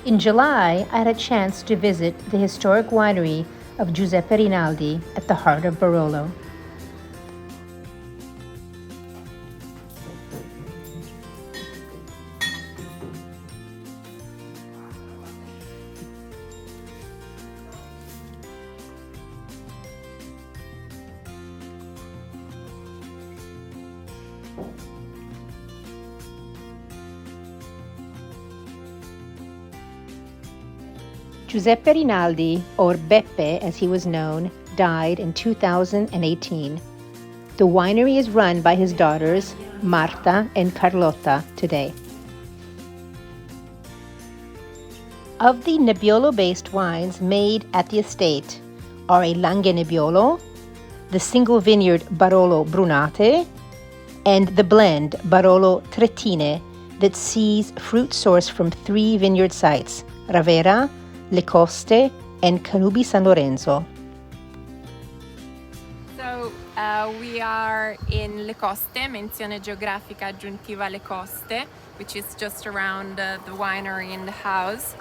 In July, I had a chance to visit the historic winery of Giuseppe Rinaldi at the heart of Barolo. Giuseppe Rinaldi, or Beppe as he was known, died in 2018. The winery is run by his daughters, Marta and Carlotta, today. Of the Nebbiolo-based wines made at the estate are a Langhe Nebbiolo, the single vineyard Barolo Brunate, and the blend Barolo Trettine that sees fruit sourced from 3 vineyard sites, Ravera, Le Coste, and Canubi San Lorenzo. So we are in Le Coste, menzione geografica aggiuntiva Le Coste, which is just around the winery in the house.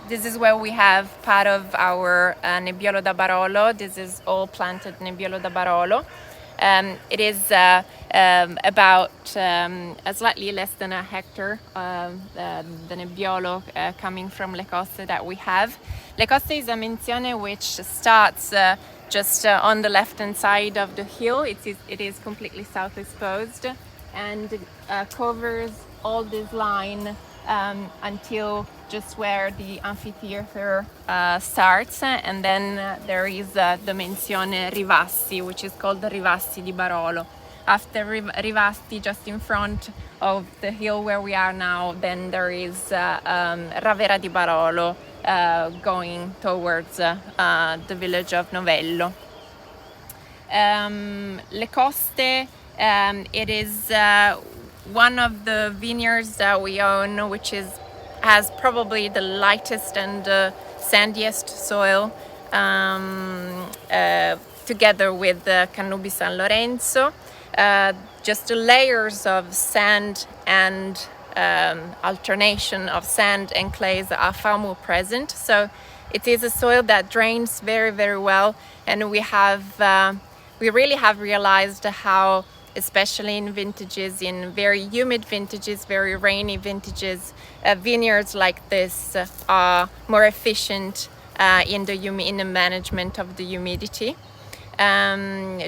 This is where we have part of our Nebbiolo da Barolo. This is all planted Nebbiolo da Barolo. It is about slightly less than a hectare, the Nebbiolo coming from Le Coste that we have. Le Coste is a menzione which starts just on the left-hand side of the hill. It is completely south exposed and covers all this line until just where the amphitheater starts, and then there is the menzione Rivassi, which is called the Rivassi di Barolo. After Rivassi, just in front of the hill where we are now, then there is Ravera di Barolo going towards the village of Novello. Le Coste, it is one of the vineyards that we own, which has probably the lightest and sandiest soil, together with the Canubi San Lorenzo. Just the layers of sand and alternation of sand and clays are far more present. So it is a soil that drains very, very well, and we really have realized how, especially in vintages, in very humid vintages, very rainy vintages, vineyards like this are more efficient in the management of the humidity.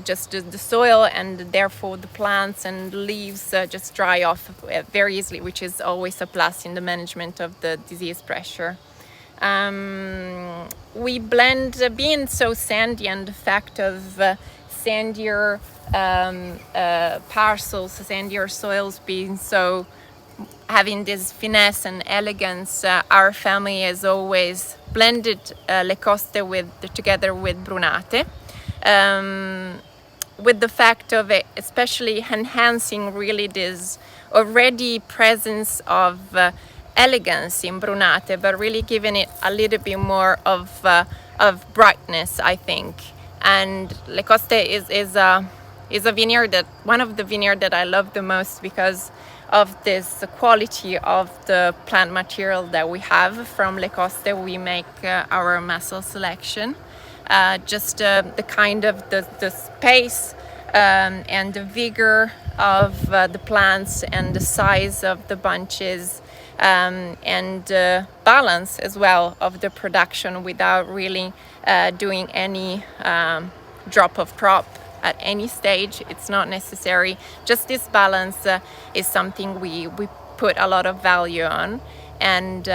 Just the soil and therefore the plants and leaves just dry off very easily, which is always a plus in the management of the disease pressure. We blend being so sandy and the fact of sandier parcels, sandier soils being so having this finesse and elegance. Our family has always blended Le Coste together with Brunate, with the fact of it especially enhancing really this already presence of elegance in Brunate, but really giving it a little bit more of brightness, I think. And Le Coste is a vineyard one of the vineyards that I love the most because of this quality of the plant material that we have from Le Coste. We make our muscle selection, just the kind of the space and the vigor of the plants and the size of the bunches, and balance as well of the production without really doing any drop of crop at any stage. It's not necessary. Just this balance is something we put a lot of value on, and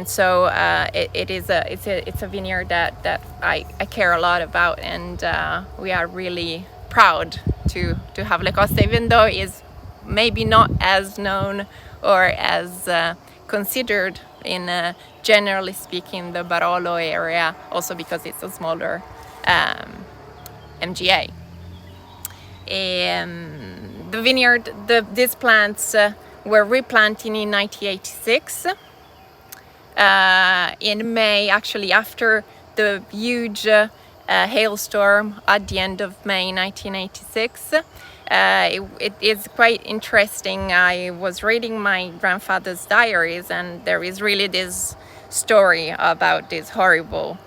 so it's a vineyard that I care a lot about, and we are really proud to have Le Coste, even though it's maybe not as known or as considered in generally speaking the Barolo area, also because it's a smaller MGA. The vineyard, these plants were replanted in 1986 in May, actually after the huge hailstorm at the end of May 1986. It is quite interesting. I was reading my grandfather's diaries, and there is really this story about this horrible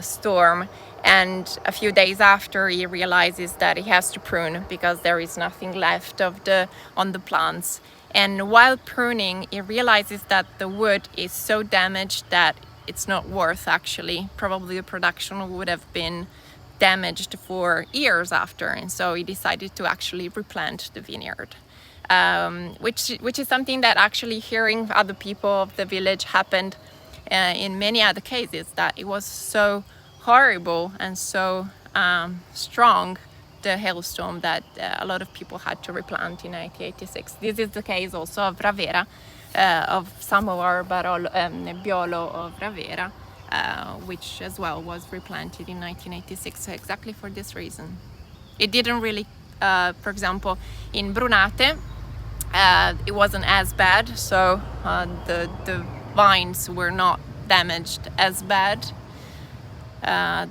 storm. And a few days after, he realizes that he has to prune because there is nothing left on the plants. And while pruning, he realizes that the wood is so damaged that it's not worth, actually. Probably the production would have been damaged for years after, and so he decided to actually replant the vineyard, which is something that actually, hearing other people of the village, happened in many other cases, that it was so horrible and so strong, the hailstorm, that a lot of people had to replant in 1986. This is the case also of Ravera, of some of our Barolo, Nebbiolo of Ravera, which as well was replanted in 1986, so exactly for this reason. It didn't really, for example, in Brunate, it wasn't as bad, so the vines were not damaged as bad.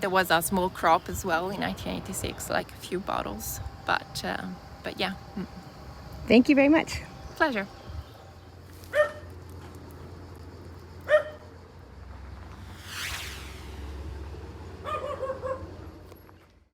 There was a small crop as well in 1986, like a few bottles, but yeah. Thank you very much. Pleasure.